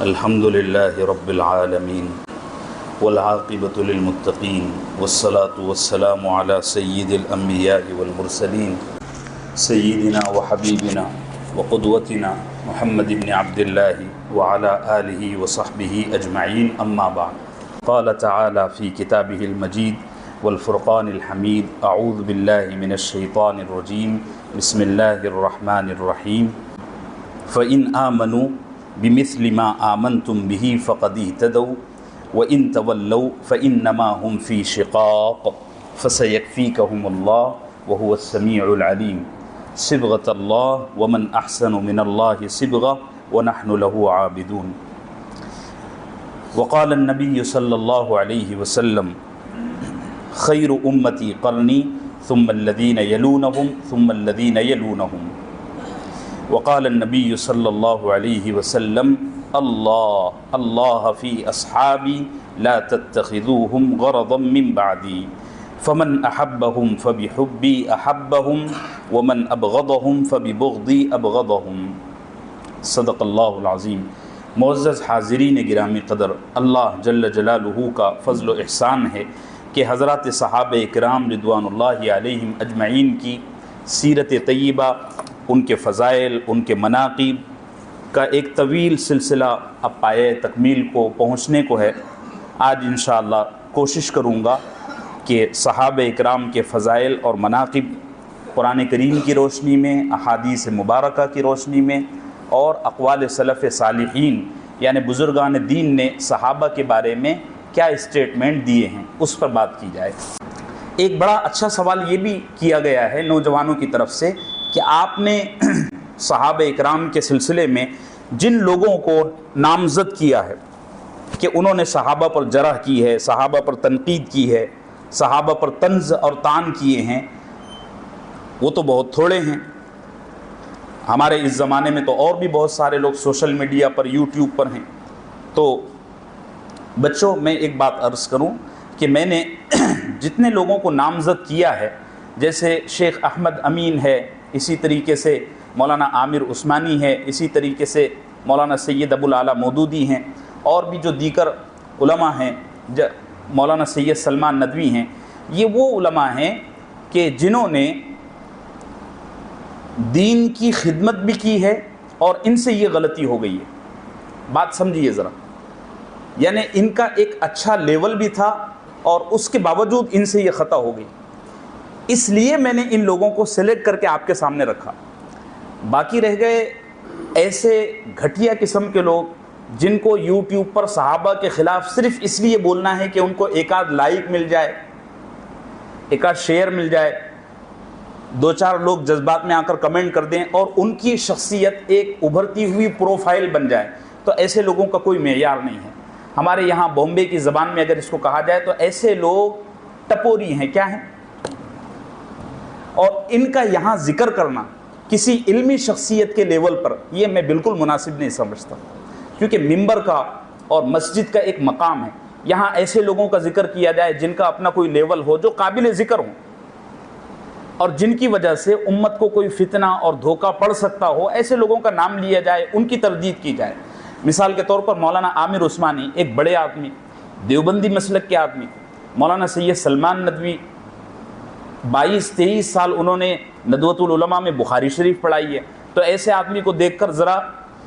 الحمد لله رب العالمين والعاقبة للمتقين والصلاة والسلام على سيد الأنبياء والمرسلين سيدنا وحبيبنا وقدوتنا محمد بن عبد الله وعلى آله وصحبه أجمعين أما بعد. قال تعالى في كتابه المجيد والفرقان الحميد: أعوذ بالله من الشيطان الرجيم بسم الله الرحمن الرحيم فإن آمنوا بمثل ما آمنتم به فقد اهتدوا وإن تولوا فإنما هم في شقاق فسيكفيكهم الله وهو السميع العليم. صبغة الله ومن أحسن من الله صبغة ونحن له عابدون. وقال النبي صلى الله عليه وسلم: خير أمتي قرني ثم الذين يلونهم ثم الذين يلونهم. وقال النبي صلى الله عليه وسلم: الله في أصحابي لا تتخذوهم غرضا من بعدي فمن أحبهم فبحبي أحبهم ومن أبغضهم فببغضي أبغضهم. صدق اللہ العظیم. معزز حاضرین گرامی قدر، اللہ جل جلالہ کا فضل و احسان ہے کہ حضرات صحابہ اکرام رضوان اللہ علیہم اجمعین کی سیرت طیبہ، ان کے فضائل، ان کے مناقب کا ایک طویل سلسلہ اب پایہ تکمیل کو پہنچنے کو ہے. آج انشاءاللہ کوشش کروں گا کہ صحابہ اکرام کے فضائل اور مناقب قرآن کریم کی روشنی میں، احادیث مبارکہ کی روشنی میں اور اقوال سلف صالحین یعنی بزرگان دین نے صحابہ کے بارے میں کیا اسٹیٹمنٹ دیے ہیں اس پر بات کی جائے. ایک بڑا اچھا سوال یہ بھی کیا گیا ہے نوجوانوں کی طرف سے کہ آپ نے صحابہ اکرام کے سلسلے میں جن لوگوں کو نامزد کیا ہے کہ انہوں نے صحابہ پر جرح کی ہے، صحابہ پر تنقید کی ہے، صحابہ پر طنز اور طعن کیے ہیں، وہ تو بہت تھوڑے ہیں. ہمارے اس زمانے میں تو اور بھی بہت سارے لوگ سوشل میڈیا پر، یوٹیوب پر ہیں. تو بچوں، میں ایک بات عرض کروں کہ میں نے جتنے لوگوں کو نامزد کیا ہے، جیسے شیخ احمد امین ہے، اسی طریقے سے مولانا عامر عثمانی ہے، اسی طریقے سے مولانا سید ابو الاعلیٰ مودودی ہیں، اور بھی جو دیگر علماء ہیں، مولانا سید سلمان ندوی ہیں، یہ وہ علماء ہیں کہ جنہوں نے دین کی خدمت بھی کی ہے اور ان سے یہ غلطی ہو گئی ہے. بات سمجھیے ذرا، یعنی ان کا ایک اچھا لیول بھی تھا اور اس کے باوجود ان سے یہ خطا ہو گئی. اس لیے میں نے ان لوگوں کو سلیکٹ کر کے آپ کے سامنے رکھا. باقی رہ گئے ایسے گھٹیا قسم کے لوگ جن کو یوٹیوب پر صحابہ کے خلاف صرف اس لیے بولنا ہے کہ ان کو ایک آدھ لائک مل جائے، ایک آدھ شیئر مل جائے، دو چار لوگ جذبات میں آ کر کمنٹ کر دیں اور ان کی شخصیت ایک ابھرتی ہوئی پروفائل بن جائے. تو ایسے لوگوں کا کوئی معیار نہیں ہے. ہمارے یہاں بامبے کی زبان میں اگر اس کو کہا جائے تو ایسے لوگ ٹپوری ہیں. کیا ہیں؟ اور ان کا یہاں ذکر کرنا کسی علمی شخصیت کے لیول پر یہ میں بالکل مناسب نہیں سمجھتا، کیونکہ ممبر کا اور مسجد کا ایک مقام ہے. یہاں ایسے لوگوں کا ذکر کیا جائے جن کا اپنا کوئی لیول ہو، جو قابل ذکر ہوں اور جن کی وجہ سے امت کو کوئی فتنہ اور دھوکہ پڑ سکتا ہو، ایسے لوگوں کا نام لیا جائے، ان کی تردید کی جائے. مثال کے طور پر مولانا عامر عثمانی ایک بڑے آدمی، دیوبندی مسلک کے آدمی، مولانا سید سلمان ندوی 22-23 سال انہوں نے ندوۃ العلماء میں بخاری شریف پڑھائی ہے. تو ایسے آدمی کو دیکھ کر ذرا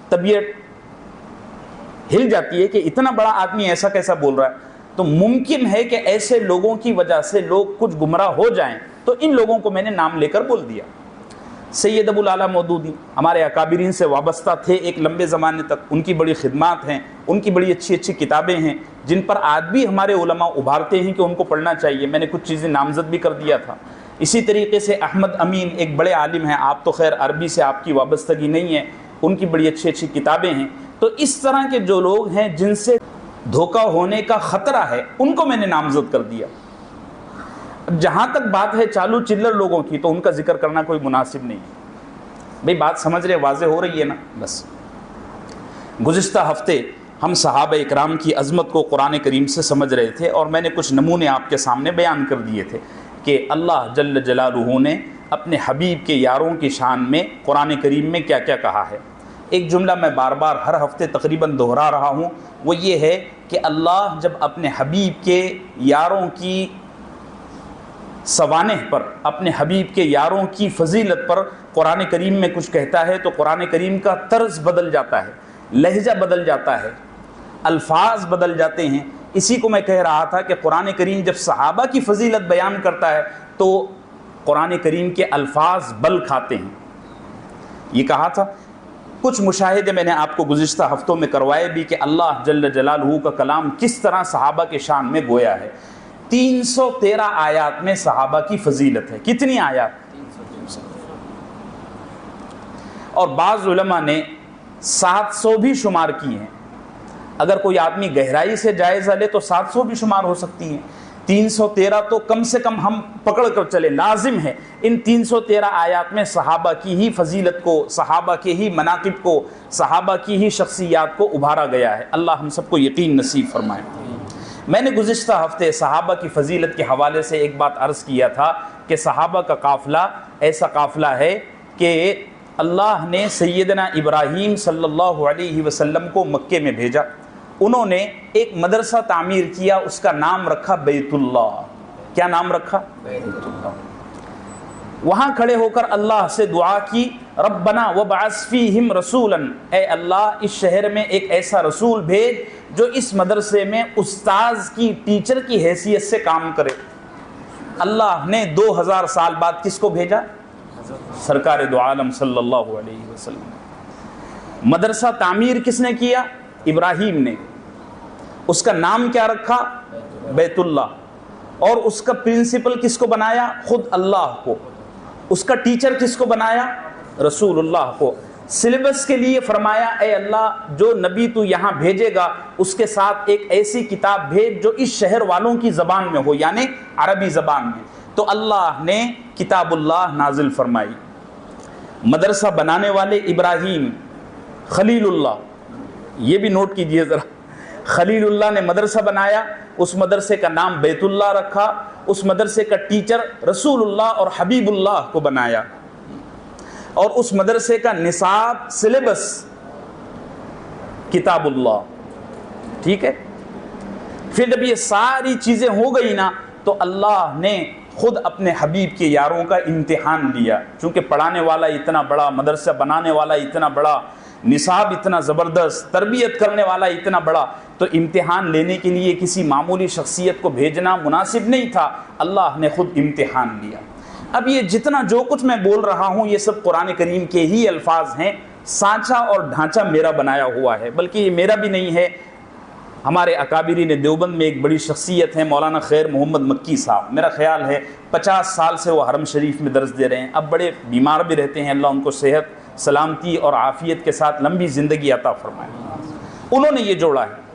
طبیعت ہل جاتی ہے کہ اتنا بڑا آدمی ایسا کیسا بول رہا ہے. تو ممکن ہے کہ ایسے لوگوں کی وجہ سے لوگ کچھ گمراہ ہو جائیں، تو ان لوگوں کو میں نے نام لے کر بول دیا. سید ابو الاعلیٰ مودودی ہمارے اکابرین سے وابستہ تھے ایک لمبے زمانے تک. ان کی بڑی خدمات ہیں، ان کی بڑی اچھی اچھی کتابیں ہیں جن پر آج بھی ہمارے علماء ابھارتے ہیں کہ ان کو پڑھنا چاہیے. میں نے کچھ چیزیں نامزد بھی کر دیا تھا. اسی طریقے سے احمد امین ایک بڑے عالم ہیں. آپ تو خیر عربی سے آپ کی وابستگی نہیں ہے، ان کی بڑی اچھی اچھی کتابیں ہیں. تو اس طرح کے جو لوگ ہیں جن سے دھوکہ ہونے کا خطرہ ہے، ان کو میں نے نامزد کر دیا. اب جہاں تک بات ہے چالو چلر لوگوں کی، تو ان کا ذکر کرنا کوئی مناسب نہیں. بھئی بات سمجھ رہے، واضح ہو رہی ہے نا؟ بس گزشتہ ہفتے ہم صحابہ اکرام کی عظمت کو قرآن کریم سے سمجھ رہے تھے اور میں نے کچھ نمونے آپ کے سامنے بیان کر دیے تھے کہ اللہ جل جلالہ نے اپنے حبیب کے یاروں کی شان میں قرآن کریم میں کیا کیا کہا ہے. ایک جملہ میں بار بار ہر ہفتے تقریباً دہرا رہا ہوں، وہ یہ ہے کہ اللہ جب اپنے حبیب کے یاروں کی سوانح پر، اپنے حبیب کے یاروں کی فضیلت پر قرآن کریم میں کچھ کہتا ہے تو قرآن کریم کا طرز بدل جاتا ہے، لہجہ بدل جاتا ہے، الفاظ بدل جاتے ہیں۔ اسی کو میں کہہ رہا تھا کہ قرآن کریم جب صحابہ کی فضیلت بیان کرتا ہے تو قرآن کریم کے الفاظ بل کھاتے ہیں، یہ کہا تھا۔ کچھ مشاہدے میں نے آپ کو گزشتہ ہفتوں میں کروائے بھی کہ اللہ جل جلالہ کا کلام کس طرح صحابہ کے شان میں گویا ہے۔ 313 آیات میں صحابہ کی فضیلت ہے۔ کتنی آیات؟ اور بعض علماء نے 700 بھی شمار کی ہیں۔ اگر کوئی آدمی گہرائی سے جائزہ لے تو 700 بھی شمار ہو سکتی ہیں۔ 313 تو کم سے کم ہم پکڑ کر چلے، لازم ہے ان 313 آیات میں صحابہ کی ہی فضیلت کو، صحابہ کے ہی مناقب کو، صحابہ کی ہی شخصیات کو ابھارا گیا ہے۔ اللہ ہم سب کو یقین نصیب فرمائے۔ میں نے گزشتہ ہفتے صحابہ کی فضیلت کے حوالے سے ایک بات عرض کیا تھا کہ صحابہ کا قافلہ ایسا قافلہ ہے کہ اللہ نے سیدنا ابراہیم صلی اللہ علیہ وسلم کو مکے میں بھیجا، انہوں نے ایک مدرسہ تعمیر کیا، اس کا نام رکھا بیت اللہ۔ کیا نام رکھا؟ بیت اللہ۔ وہاں کھڑے ہو کر اللہ سے دعا کی، ربنا وابعث فیہم رسولا، اے اللہ اس شہر میں ایک ایسا رسول بھیج جو اس مدرسے میں استاذ کی، ٹیچر کی حیثیت سے کام کرے۔ اللہ نے 2000 سال بعد کس کو بھیجا؟ سرکار دو عالم صلی اللہ علیہ وسلم۔ مدرسہ تعمیر کس نے کیا؟ ابراہیم نے۔ اس کا نام کیا رکھا؟ بیت اللہ۔ اور اس کا پرنسپل کس کو بنایا؟ خود اللہ کو۔ اس کا ٹیچر کس کو بنایا؟ رسول اللہ کو۔ سلیبس کے لیے فرمایا اے اللہ جو نبی تو یہاں بھیجے گا اس کے ساتھ ایک ایسی کتاب بھیج جو اس شہر والوں کی زبان میں ہو، یعنی عربی زبان میں۔ تو اللہ نے کتاب اللہ نازل فرمائی۔ مدرسہ بنانے والے ابراہیم خلیل اللہ، یہ بھی نوٹ کیجئے ذرا، خلیل اللہ نے مدرسہ بنایا، اس مدرسے کا نام بیت اللہ رکھا، اس مدرسے کا ٹیچر رسول اللہ اور حبیب اللہ کو بنایا، اور اس مدرسے کا نصاب سلیبس کتاب اللہ۔ ٹھیک ہے، پھر جب یہ ساری چیزیں ہو گئی نا تو اللہ نے خود اپنے حبیب کے یاروں کا امتحان لیا، چونکہ پڑھانے والا اتنا بڑا، مدرسہ بنانے والا اتنا بڑا، نصاب اتنا زبردست، تربیت کرنے والا اتنا بڑا، تو امتحان لینے کے لیے کسی معمولی شخصیت کو بھیجنا مناسب نہیں تھا، اللہ نے خود امتحان لیا۔ اب یہ جتنا جو کچھ میں بول رہا ہوں یہ سب قرآن کریم کے ہی الفاظ ہیں، سانچہ اور ڈھانچہ میرا بنایا ہوا ہے، بلکہ یہ میرا بھی نہیں ہے، ہمارے اکابرین دیوبند میں ایک بڑی شخصیت ہے مولانا خیر محمد مکی صاحب، میرا خیال ہے 50 سال سے وہ حرم شریف میں درس دے رہے ہیں، اب بڑے بیمار بھی رہتے ہیں، اللہ ان کو صحت، سلامتی اور عافیت کے ساتھ لمبی زندگی عطا فرمائے۔ انہوں نے یہ جوڑا ہے۔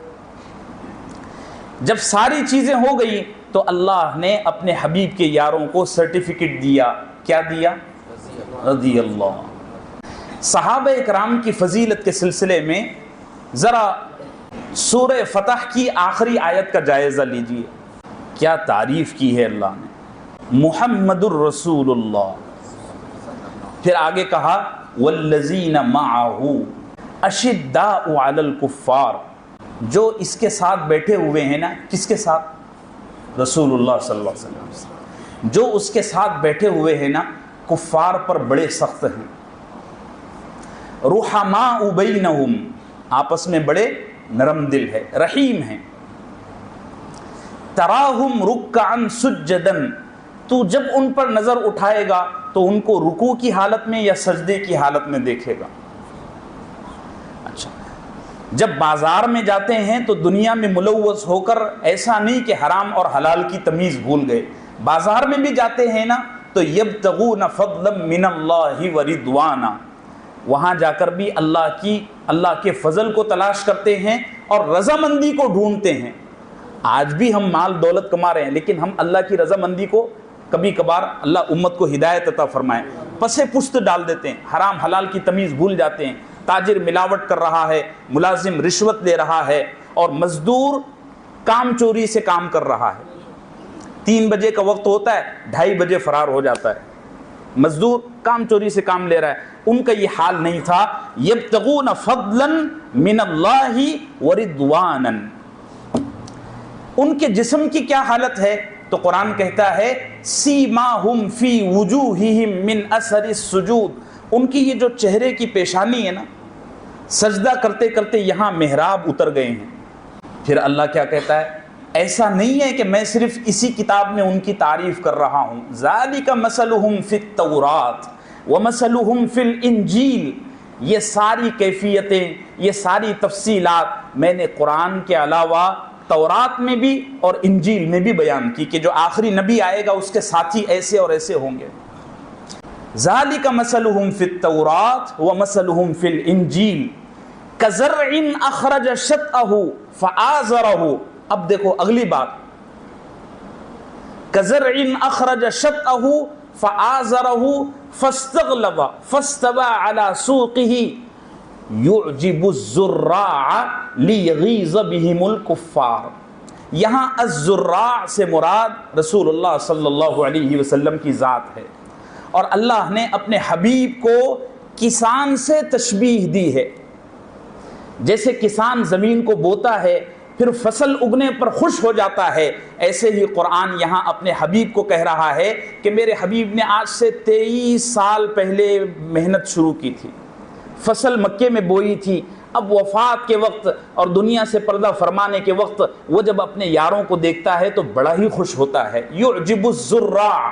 جب ساری چیزیں ہو گئی تو اللہ نے اپنے حبیب کے یاروں کو سرٹیفکیٹ دیا، کیا دیا؟ رضی اللہ۔ صحابہ اکرام کی فضیلت کے سلسلے میں ذرا سورہ فتح کی آخری آیت کا جائزہ لیجئے، کیا تعریف کی ہے اللہ نے، محمد الرسول اللہ۔ پھر آگے کہا والذین معہ اشداء علی الکفار، جو اس کے ساتھ بیٹھے ہوئے ہیں نا، کس کے ساتھ؟ رسول اللہ صلی اللہ علیہ وسلم، جو اس کے ساتھ بیٹھے ہوئے ہیں نا کفار پر بڑے سخت ہیں، رحماء بینہم، آپس میں بڑے نرم دل ہے، رحیم ہیں، تراہم رکعا سجدا، تو جب ان پر نظر اٹھائے گا تو ان کو رکوع کی حالت میں یا سجدے کی حالت میں دیکھے گا۔ اچھا، جب بازار میں جاتے ہیں تو دنیا میں ملوث ہو کر ایسا نہیں کہ حرام اور حلال کی تمیز بھول گئے، بازار میں بھی جاتے ہیں نا تو یبتغون فضلا من اللہ ورضوانا، وہاں جا کر بھی اللہ کے فضل کو تلاش کرتے ہیں اور رضامندی کو ڈھونڈتے ہیں۔ آج بھی ہم مال دولت کما رہے ہیں لیکن ہم اللہ کی رضامندی کو کبھی کبھار، اللہ امت کو ہدایت عطا فرمائے، پسے پشت ڈال دیتے ہیں، حرام حلال کی تمیز بھول جاتے ہیں۔ تاجر ملاوٹ کر رہا ہے، ملازم رشوت لے رہا ہے، اور مزدور کام چوری سے کام کر رہا ہے، 3 بجے کا وقت ہوتا ہے، 2:30 بجے فرار ہو جاتا ہے، مزدور کام چوری سے کام لے رہا ہے، ان کا یہ حال نہیں تھا. یبتغون فضلا من اللہ ورضوانا. ان کے جسم کی کیا حالت ہے؟ تو قرآن کہتا ہے سیماہم فی وجوہہم من اثر السجود. ان کی یہ جو چہرے کی پیشانی ہے نا، سجدہ کرتے کرتے یہاں محراب اتر گئے ہیں. پھر اللہ کیا کہتا ہے؟ ایسا نہیں ہے کہ میں صرف اسی کتاب میں ان کی تعریف کر رہا ہوں. ذالک مثلہم فی التوراۃ ومثلہم فی الانجیل. یہ ساری کیفیتیں، یہ ساری تفصیلات میں نے قرآن کے علاوہ تورات میں بھی اور انجیل میں بھی بیان کی کہ جو آخری نبی آئے گا اس کے ساتھی ایسے اور ایسے ہوں گے. ذالک مثلہم فی التوراۃ ومثلہم فی الانجیل کزرع اخرج شطأہ فآزرہ. اب دیکھو اگلی بات، کزرع اخرج شطأہ فآزرہ فاستغلظ فاستوى على سوقه يعجب الزراع لیغیظ بہم الکفار. یہاں الزراع سے مراد رسول اللہ صلی اللہ علیہ وسلم کی ذات ہے، اور اللہ نے اپنے حبیب کو کسان سے تشبیہ دی ہے. جیسے کسان زمین کو بوتا ہے پھر فصل اگنے پر خوش ہو جاتا ہے، ایسے ہی قرآن یہاں اپنے حبیب کو کہہ رہا ہے کہ میرے حبیب نے آج سے 23 سال پہلے محنت شروع کی تھی، فصل مکے میں بوئی تھی. اب وفات کے وقت اور دنیا سے پردہ فرمانے کے وقت وہ جب اپنے یاروں کو دیکھتا ہے تو بڑا ہی خوش ہوتا ہے. یعجب الزراع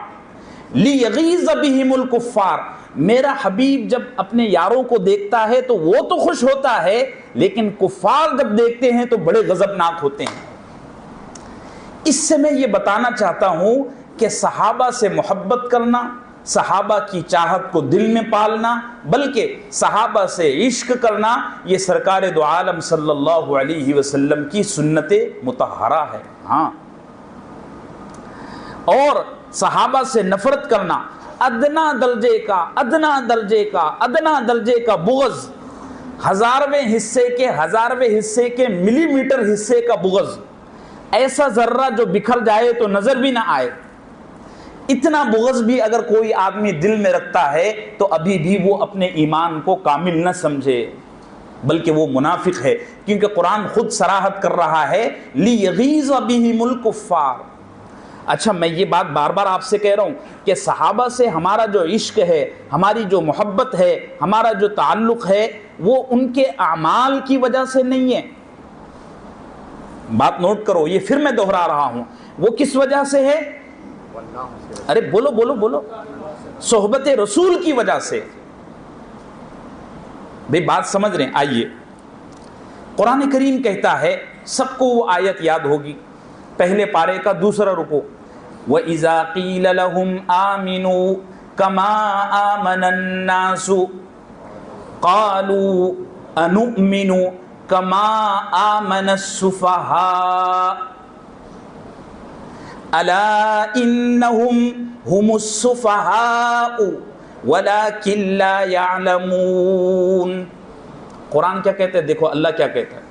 لیغیظ بہم الکفار. میرا حبیب جب اپنے یاروں کو دیکھتا ہے تو وہ تو خوش ہوتا ہے، لیکن کفار جب دیکھتے ہیں تو بڑے غضبناک ہوتے ہیں. اس سے میں یہ بتانا چاہتا ہوں کہ صحابہ سے محبت کرنا، صحابہ کی چاہت کو دل میں پالنا، بلکہ صحابہ سے عشق کرنا، یہ سرکار دو عالم صلی اللہ علیہ وسلم کی سنت مطہرہ ہے. ہاں، اور صحابہ سے نفرت کرنا، ادنا درجے کا بغض، ہزارویں حصے کے ملی میٹر حصے کا بغض، ایسا ذرہ جو بکھر جائے تو نظر بھی نہ آئے، اتنا بغض بھی اگر کوئی آدمی دل میں رکھتا ہے تو ابھی بھی وہ اپنے ایمان کو کامل نہ سمجھے، بلکہ وہ منافق ہے. کیونکہ قرآن خود صراحت کر رہا ہے لیغیظ بہم الکفار. اچھا، میں یہ بات بار بار آپ سے کہہ رہا ہوں کہ صحابہ سے ہمارا جو عشق ہے، ہماری جو محبت ہے، ہمارا جو تعلق ہے، وہ ان کے اعمال کی وجہ سے نہیں ہے. بات نوٹ کرو، یہ پھر میں دوہرا رہا ہوں. وہ کس وجہ سے ہے؟ ارے بولو، صحبت رسول کی وجہ سے. بھئی بات سمجھ رہے ہیں؟ آئیے، قرآن کریم کہتا ہے، سب کو وہ آیت یاد ہوگی، پہلے پارے کا دوسرا رکوع، وَإِذَا قِيلَ لَهُمْ آمِنُوا كَمَا آمَنَ النَّاسُ قَالُوا أَنُؤْمِنُ كَمَا آمَنَ السُّفَهَاءُ أَلَا إِنَّهُمْ هُمُ السُّفَهَاءُ وَلَكِنْ لَا يَعْلَمُونَ. قرآن کیا کہتے ہیں؟ دیکھو اللہ کیا کہتا ہے.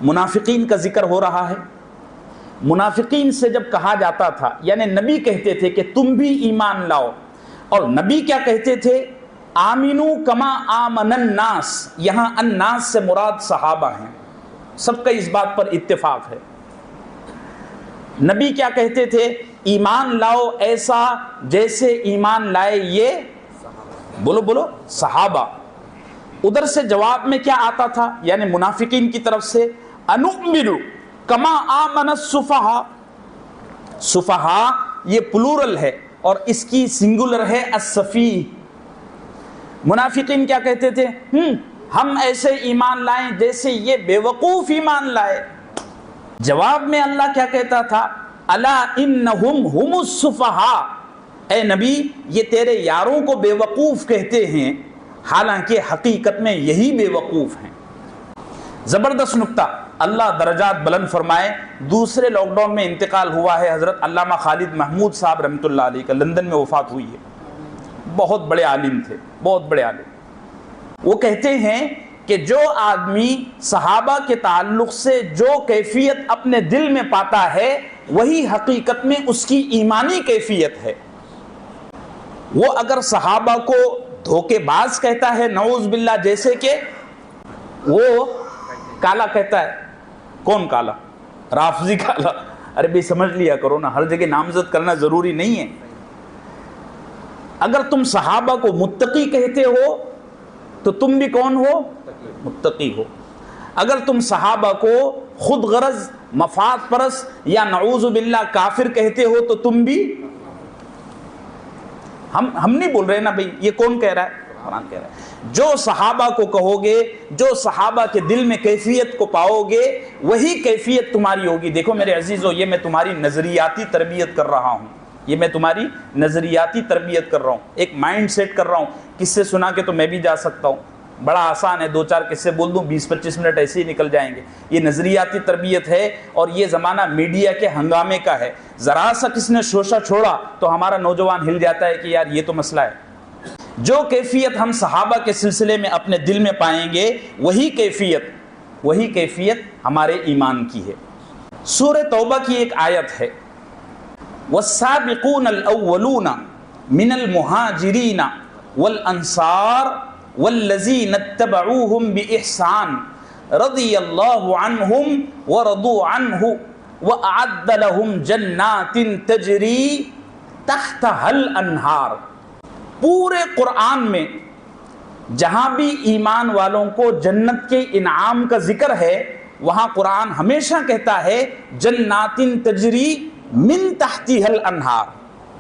منافقین کا ذکر ہو رہا ہے. منافقین سے جب کہا جاتا تھا، یعنی نبی کہتے تھے کہ تم بھی ایمان لاؤ، اور نبی کیا کہتے تھے؟ آمینو کما آمن الناس. یہاں الناس سے مراد صحابہ ہیں، سب کا اس بات پر اتفاق ہے. نبی کیا کہتے تھے؟ ایمان لاؤ ایسا جیسے ایمان لائے یہ بولو صحابہ. ادھر سے جواب میں کیا آتا تھا؟ یعنی منافقین کی طرف سے انؤمن کما آمن السفہاء. سفہاء یہ پلورل ہے اور اس کی سنگولر ہے السفیہ. منافقین کیا کہتے تھے؟ ہم ایسے ایمان لائیں جیسے یہ بے وقوف ایمان لائے. جواب میں اللہ کیا کہتا تھا؟ الا انہم ہم السفہاء. اے نبی، یہ تیرے یاروں کو بے وقوف کہتے ہیں، حالانکہ حقیقت میں یہی بے وقوف ہیں. زبردست نکتہ، اللہ درجات بلند فرمائے. دوسرے لاک ڈاؤن میں انتقال ہوا ہے حضرت علامہ خالد محمود صاحب رحمۃ اللہ علیہ کا، لندن میں وفات ہوئی ہے. بہت بڑے عالم تھے، بہت بڑے عالم. وہ کہتے ہیں کہ جو آدمی صحابہ کے تعلق سے جو کیفیت اپنے دل میں پاتا ہے وہی حقیقت میں اس کی ایمانی کیفیت ہے. وہ اگر صحابہ کو دھوکے باز کہتا ہے نعوذ باللہ، جیسے کہ وہ کالا کہتا ہے. کون کالا؟ رافضی کالا. ارے بھی سمجھ لیا کرو نا، ہر جگہ نامزد کرنا ضروری نہیں ہے. اگر تم صحابہ کو متقی کہتے ہو تو تم بھی کون ہو؟ متقی ہو. اگر تم صحابہ کو خود غرض، مفاد پرست یا نعوذ باللہ کافر کہتے ہو تو تم بھی، ہم نہیں بول رہے نا بھئی، یہ کون کہہ رہا ہے؟ قرآن کہہ رہا ہے. جو صحابہ کو کہو گے، جو صحابہ کے دل میں کیفیت کو پاؤ گے، وہی کیفیت تمہاری ہوگی. دیکھو میرے عزیزو، یہ میں تمہاری نظریاتی تربیت کر رہا ہوں، یہ میں تمہاری نظریاتی تربیت کر رہا ہوں، ایک مائنڈ سیٹ کر رہا ہوں. قصے سنا کے تو میں بھی جا سکتا ہوں، بڑا آسان ہے، 2-4 قصے بول دوں، 20-25 منٹ ایسے ہی نکل جائیں گے. یہ نظریاتی تربیت ہے، اور یہ زمانہ میڈیا کے ہنگامے کا ہے. ذرا سا کس نے شوشہ چھوڑا تو ہمارا نوجوان ہل جاتا ہے کہ یار یہ تو مسئلہ ہے. جو کیفیت ہم صحابہ کے سلسلے میں اپنے دل میں پائیں گے، وہی کیفیت ہمارے ایمان کی ہے. سورہ توبہ کی ایک آیت ہے، والسابقون الاولون من المہاجرین والانصار والذین اتبعوہم بإحسان رضی اللہ عنہم ورضوا عنہ وأعد لهم جنات تجری تحتها الانہار. پورے قرآن میں جہاں بھی ایمان والوں کو جنت کے انعام کا ذکر ہے، وہاں قرآن ہمیشہ کہتا ہے جنات تجری من تحتها الانہار.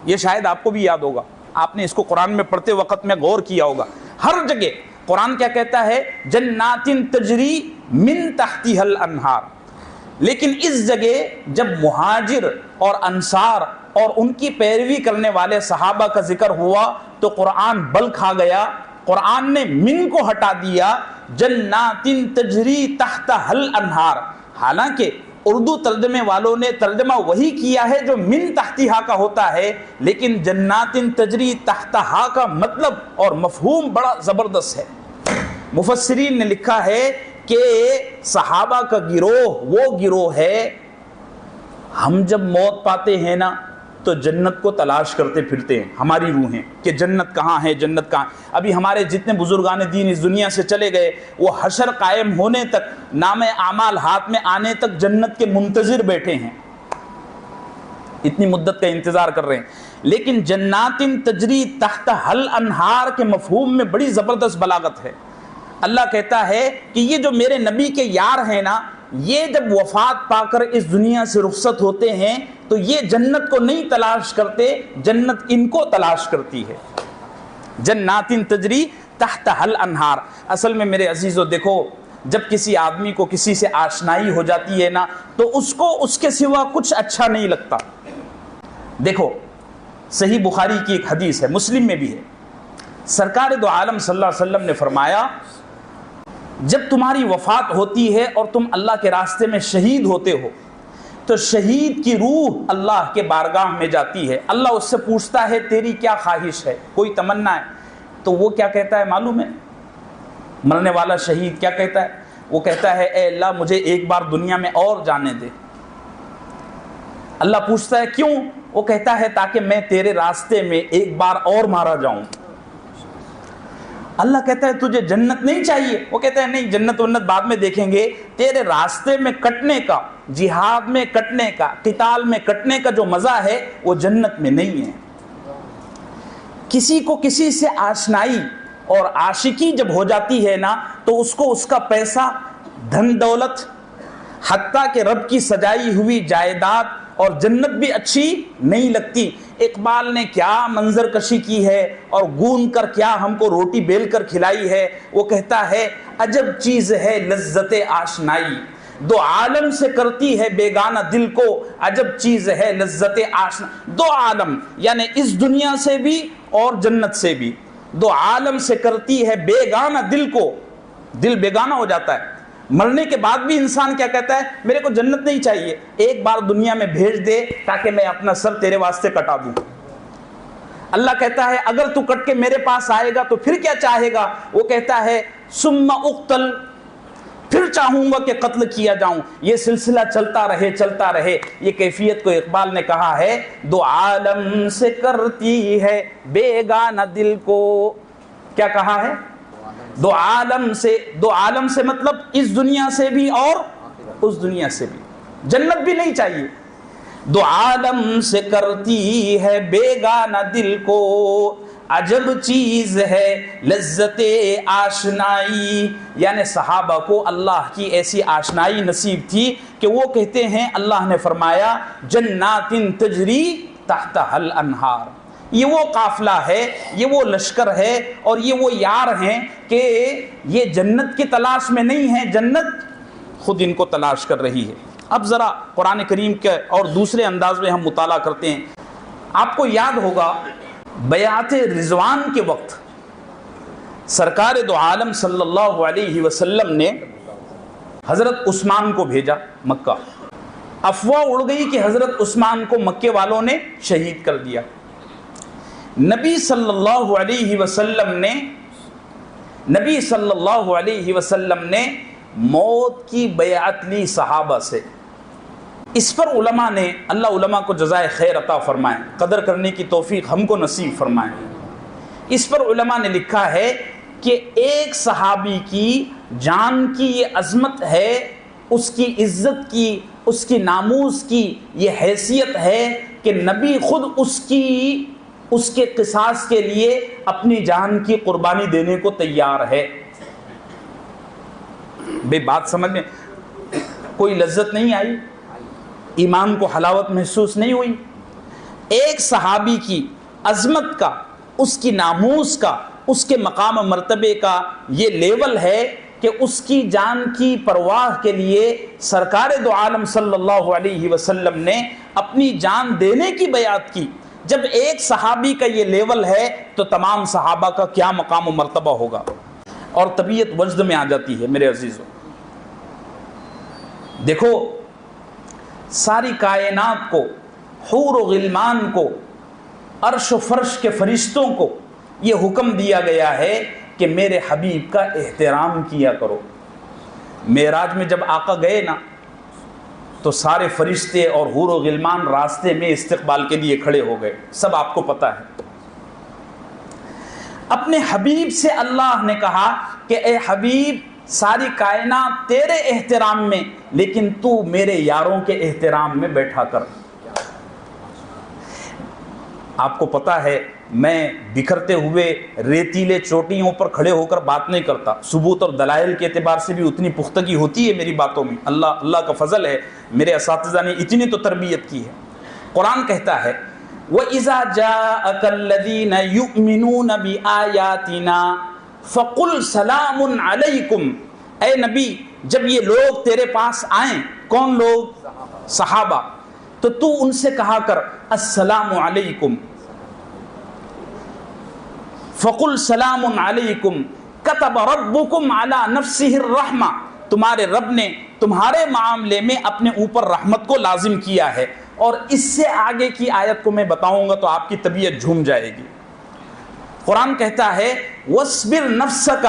یہ شاید آپ کو بھی یاد ہوگا، آپ نے اس کو قرآن میں پڑھتے وقت میں غور کیا ہوگا. ہر جگہ قرآن کیا کہتا ہے؟ جنات تجری من تحتها الانہار. لیکن اس جگہ جب مہاجر اور انصار اور ان کی پیروی کرنے والے صحابہ کا ذکر ہوا تو قرآن بل کھا گیا. قرآن نے من کو ہٹا دیا، جنات تجری تحتها الانہار. حالانکہ اردو ترجمے والوں نے ترجمہ وہی کیا ہے جو من تحتہا کا ہوتا ہے، لیکن جنات تجری تحتہا کا مطلب اور مفہوم بڑا زبردست ہے. مفسرین نے لکھا ہے کہ صحابہ کا گروہ وہ گروہ ہے، ہم جب موت پاتے ہیں نا تو جنت کو تلاش کرتے پھرتے ہیں، ہماری روحیں کہ جنت کہاں ہے، جنت کہاں. ابھی ہمارے جتنے بزرگان دین اس دنیا سے چلے گئے، وہ حشر قائم ہونے تک، نام اعمال ہاتھ میں آنے تک جنت کے منتظر بیٹھے ہیں، اتنی مدت کا انتظار کر رہے ہیں. لیکن جنات تجری تحتہا الانہار کے مفہوم میں بڑی زبردست بلاغت ہے. اللہ کہتا ہے کہ یہ جو میرے نبی کے یار ہیں نا، یہ جب وفات پا کر اس دنیا سے رخصت ہوتے ہیں تو یہ جنت کو نہیں تلاش کرتے، جنت ان کو تلاش کرتی ہے. جنات تجری تحتہا الانہار. اصل میں میرے عزیزو دیکھو، جب کسی آدمی کو کسی سے آشنائی ہو جاتی ہے نا تو اس کو اس کے سوا کچھ اچھا نہیں لگتا. دیکھو صحیح بخاری کی ایک حدیث ہے، مسلم میں بھی ہے. سرکار دو عالم صلی اللہ علیہ وسلم نے فرمایا، جب تمہاری وفات ہوتی ہے اور تم اللہ کے راستے میں شہید ہوتے ہو تو شہید کی روح اللہ کے بارگاہ میں جاتی ہے. اللہ اس سے پوچھتا ہے تیری کیا خواہش ہے، کوئی تمنا ہے؟ تو وہ کیا کہتا ہے معلوم ہے؟ مرنے والا شہید کیا کہتا ہے؟ وہ کہتا ہے اے اللہ مجھے ایک بار دنیا میں اور جانے دے. اللہ پوچھتا ہے کیوں؟ وہ کہتا ہے تاکہ میں تیرے راستے میں ایک بار اور مارا جاؤں. اللہ کہتا ہے تجھے جنت نہیں چاہیے؟ وہ کہتا ہے نہیں، جنت ونت بعد میں دیکھیں گے، تیرے راستے میں کٹنے کا، جہاد میں کٹنے کا، قتال میں کٹنے کا جو مزہ ہے وہ جنت میں نہیں ہے. کسی کو کسی سے آشنائی اور عاشقی جب ہو جاتی ہے نا تو اس کو اس کا پیسہ، دھن دولت، حتیٰ کہ رب کی سجائی ہوئی جائیداد اور جنت بھی اچھی نہیں لگتی. اقبال نے کیا منظر کشی کی ہے اور گون کر کیا ہم کو روٹی بیل کر کھلائی ہے. وہ کہتا ہے عجب چیز ہے لذت آشنائی، دو عالم سے کرتی ہے بیگانہ دل کو، عجب چیز ہے لذت آشنائی. دو عالم یعنی اس دنیا سے بھی اور جنت سے بھی، دو عالم سے کرتی ہے بیگانہ دل کو. دل بیگانہ ہو جاتا ہے. مرنے کے بعد بھی انسان کیا کہتا ہے؟ میرے کو جنت نہیں چاہیے، ایک بار دنیا میں بھیج دے تاکہ میں اپنا سر تیرے واسطے کٹا دوں. اللہ کہتا ہے اگر تو کٹ کے میرے پاس آئے گا تو پھر کیا چاہے گا؟ وہ کہتا ہے ثم اقتل، پھر چاہوں گا کہ قتل کیا جاؤں. یہ سلسلہ چلتا رہے چلتا رہے. یہ کیفیت کو اقبال نے کہا ہے دو عالم سے کرتی ہے بیگانہ دل کو. کیا کہا ہے؟ دو عالم سے مطلب اس دنیا سے بھی اور اس دنیا سے بھی، جنت بھی نہیں چاہیے. دو عالم سے کرتی ہے بیگانہ دل کو، عجب چیز ہے لذت آشنائی. یعنی صحابہ کو اللہ کی ایسی آشنائی نصیب تھی کہ وہ کہتے ہیں اللہ نے فرمایا جنات تجری تحتہا الانہار. یہ وہ قافلہ ہے، یہ وہ لشکر ہے اور یہ وہ یار ہیں کہ یہ جنت کی تلاش میں نہیں ہے، جنت خود ان کو تلاش کر رہی ہے. اب ذرا قرآن کریم کے اور دوسرے انداز میں ہم مطالعہ کرتے ہیں. آپ کو یاد ہوگا بیعت رضوان کے وقت سرکار دو عالم صلی اللہ علیہ وسلم نے حضرت عثمان کو بھیجا مکہ. افواہ اڑ گئی کہ حضرت عثمان کو مکے والوں نے شہید کر دیا. نبی صلی اللہ علیہ وسلم نے موت کی بیعت لی صحابہ سے. اس پر علماء نے، اللہ علماء کو جزائے خیر عطا فرمائیں، قدر کرنے کی توفیق ہم کو نصیب فرمائیں. اس پر علماء نے لکھا ہے کہ ایک صحابی کی جان کی یہ عظمت ہے، اس کی عزت کی، اس کی ناموس کی یہ حیثیت ہے کہ نبی خود اس کے قصاص کے لیے اپنی جان کی قربانی دینے کو تیار ہے. بے بات سمجھ میں کوئی لذت نہیں آئی؟ ایمان کو حلاوت محسوس نہیں ہوئی؟ ایک صحابی کی عظمت کا، اس کی ناموس کا، اس کے مقام و مرتبے کا یہ لیول ہے کہ اس کی جان کی پرواہ کے لیے سرکار دو عالم صلی اللہ علیہ وسلم نے اپنی جان دینے کی بیعت کی. جب ایک صحابی کا یہ لیول ہے تو تمام صحابہ کا کیا مقام و مرتبہ ہوگا؟ اور طبیعت وجد میں آ جاتی ہے میرے عزیزوں. دیکھو ساری کائنات کو، حور و غلمان کو، عرش و فرش کے فرشتوں کو یہ حکم دیا گیا ہے کہ میرے حبیب کا احترام کیا کرو. معراج میں جب آقا گئے نا تو سارے فرشتے اور حور و غلمان راستے میں استقبال کے لیے کھڑے ہو گئے. سب آپ کو پتہ ہے. اپنے حبیب سے اللہ نے کہا کہ اے حبیب ساری کائنات تیرے احترام میں، لیکن تو میرے یاروں کے احترام میں بیٹھا کر. آپ کو پتا ہے میں بکھرتے ہوئے ریتیلے چوٹیوں پر کھڑے ہو کر بات نہیں کرتا. ثبوت اور دلائل کے اعتبار سے بھی اتنی پختگی ہوتی ہے میری باتوں میں. اللہ کا فضل ہے، میرے اساتذہ نے اتنی تو تربیت کی ہے. قرآن کہتا ہے وَإِذَا جَاءَكَ الَّذِينَ يُؤْمِنُونَ بِآيَاتِنَا فَقُلْ سَلَامٌ عَلَيْكُمْ. اے نبی جب یہ لوگ تیرے پاس آئیں، کون لوگ؟ صحابہ، تو تو ان سے کہا کر السلام علیکم. فَقُلْ سَلَامٌ عَلَيْكُمْ كَتَبَ رَبُّكُمْ عَلَى نَفْسِهِ الرَّحْمَةِ. تمہارے رب نے تمہارے معاملے میں اپنے اوپر رحمت کو لازم کیا ہے. اور اس سے آگے کی آیت کو میں بتاؤں گا تو آپ کی طبیعت جھوم جائے گی. قرآن کہتا ہے وَاصْبِرْ نَفْسَكَ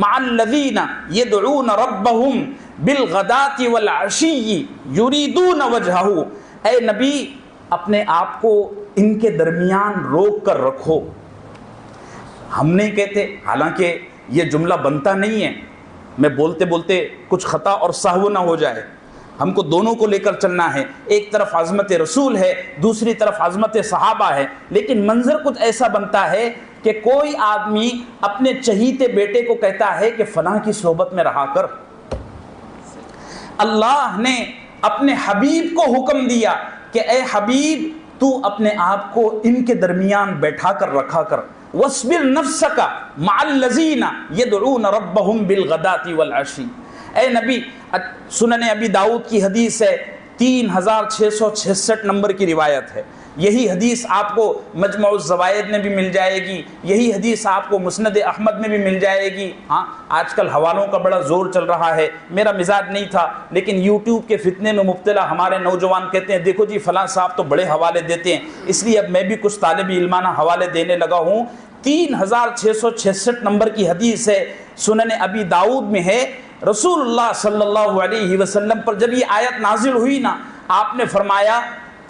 مَعَ الَّذِينَ يَدْعُونَ رَبَّهُمْ بِالْغَدَاةِ وَالْعَشِيِّ يُرِيدُونَ وَجْهَهُ. اے نبی اپنے آپ کو ان کے درمیان روک کر رکھو. ہم نہیں کہتے، حالانکہ یہ جملہ بنتا نہیں ہے، میں بولتے بولتے کچھ خطا اور سہو نہ ہو جائے. ہم کو دونوں کو لے کر چلنا ہے. ایک طرف عظمت رسول ہے، دوسری طرف عظمت صحابہ ہے. لیکن منظر کچھ ایسا بنتا ہے کہ کوئی آدمی اپنے چہیتے بیٹے کو کہتا ہے کہ فلاں کی صحبت میں رہا کر. اللہ نے اپنے حبیب کو حکم دیا کہ اے حبیب تو اپنے آپ کو ان کے درمیان بیٹھا کر رکھا کر. وَاصْبِرْ نَفْسَكَ مَعَ الَّذِينَ يَدْعُونَ رَبَّهُمْ بِالْغَدَاةِ وَالْعَشِيِّ. اے نبی، سنن ابی داؤد کی حدیث ہے، 3666 نمبر کی روایت ہے. یہی حدیث آپ کو مجمع الزوائد میں بھی مل جائے گی، یہی حدیث آپ کو مسند احمد میں بھی مل جائے گی. ہاں آج کل حوالوں کا بڑا زور چل رہا ہے. میرا مزاج نہیں تھا، لیکن یوٹیوب کے فتنے میں مبتلا ہمارے نوجوان کہتے ہیں دیکھو جی فلاں صاحب تو بڑے حوالے دیتے ہیں، اس لیے اب میں بھی کچھ طالب علمانہ حوالے دینے لگا ہوں. 3666 نمبر کی حدیث ہے، سنن ابی داؤد میں ہے. رسول اللہ صلی اللہ علیہ وسلم پر جب یہ آیت نازل ہوئی نا، آپ نے فرمایا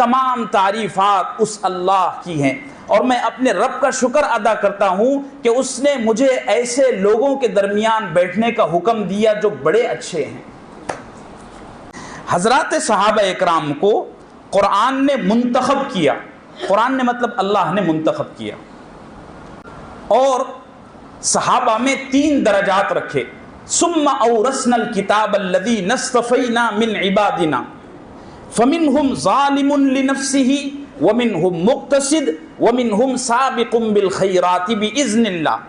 تمام تعریفات اس اللہ کی ہیں، اور میں اپنے رب کا شکر ادا کرتا ہوں کہ اس نے مجھے ایسے لوگوں کے درمیان بیٹھنے کا حکم دیا جو بڑے اچھے ہیں۔ حضرات صحابہ اکرام کو قرآن نے منتخب کیا، قرآن نے مطلب اللہ نے منتخب کیا، اور صحابہ میں 3 درجات رکھے۔ ثم اورثنا الکتاب الذی نصطفینا من عبادنا فمنهم ظالم لنفسه ومنهم مقتصد ومنهم سابق بالخیرات باذن اللہ۔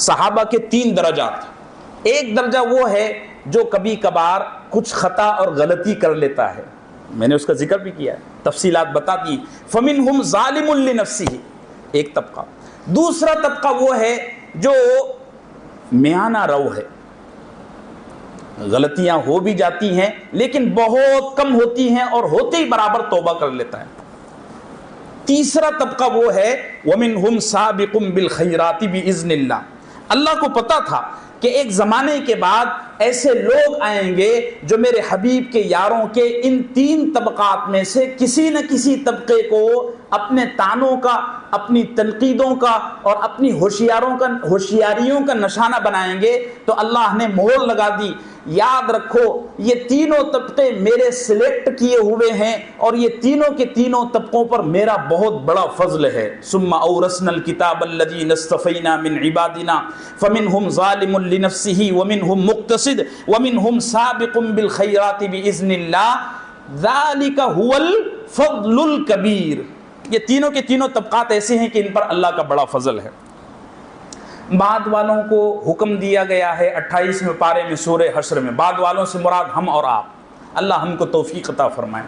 صحابہ کے 3 درجات۔ ایک درجہ وہ ہے جو کبھی کبھار کچھ خطا اور غلطی کر لیتا ہے، میں نے اس کا ذکر بھی کیا ہے، تفصیلات بتا دی۔ فمنهم ظالم لنفسه ایک طبقہ۔ دوسرا طبقہ وہ ہے جو میانہ رو ہے، غلطیاں ہو بھی جاتی ہیں لیکن بہت کم ہوتی ہیں اور ہوتے ہی برابر توبہ کر لیتا ہے۔ تیسرا طبقہ وہ ہے وَمِنْهُمْ سَابِقٌ بِالْخَيْرَاتِ بِإِذْنِ اللَّهِ۔ اللہ کو پتا تھا کہ ایک زمانے کے بعد ایسے لوگ آئیں گے جو میرے حبیب کے یاروں کے ان 3 طبقات میں سے کسی نہ کسی طبقے کو اپنے طعنوں کا، اپنی تنقیدوں کا اور اپنی ہوشیاریوں کا نشانہ بنائیں گے۔ تو اللہ نے مہر لگا دی، یاد رکھو یہ تینوں طبقے میرے سلیکٹ کیے ہوئے ہیں، اور یہ تینوں کے تینوں طبقوں پر میرا بہت بڑا فضل ہے۔ ثم اورثنا الکتاب الذی نصطفینا من عبادنا فمنهم ظالم لنفسه ومنهم مقتصد ومنهم سابق بالخیرات باذن اللہ ذلک هو الفضل الکبیر۔ یہ تینوں کے تینوں طبقات ایسے ہیں کہ ان پر اللہ کا بڑا فضل ہے۔ بعد والوں کو حکم دیا گیا ہے 28ویں پارے میں سورہ حشر میں، بعد والوں سے مراد ہم اور آپ، اللہ ہم کو توفیق عطا فرمائے،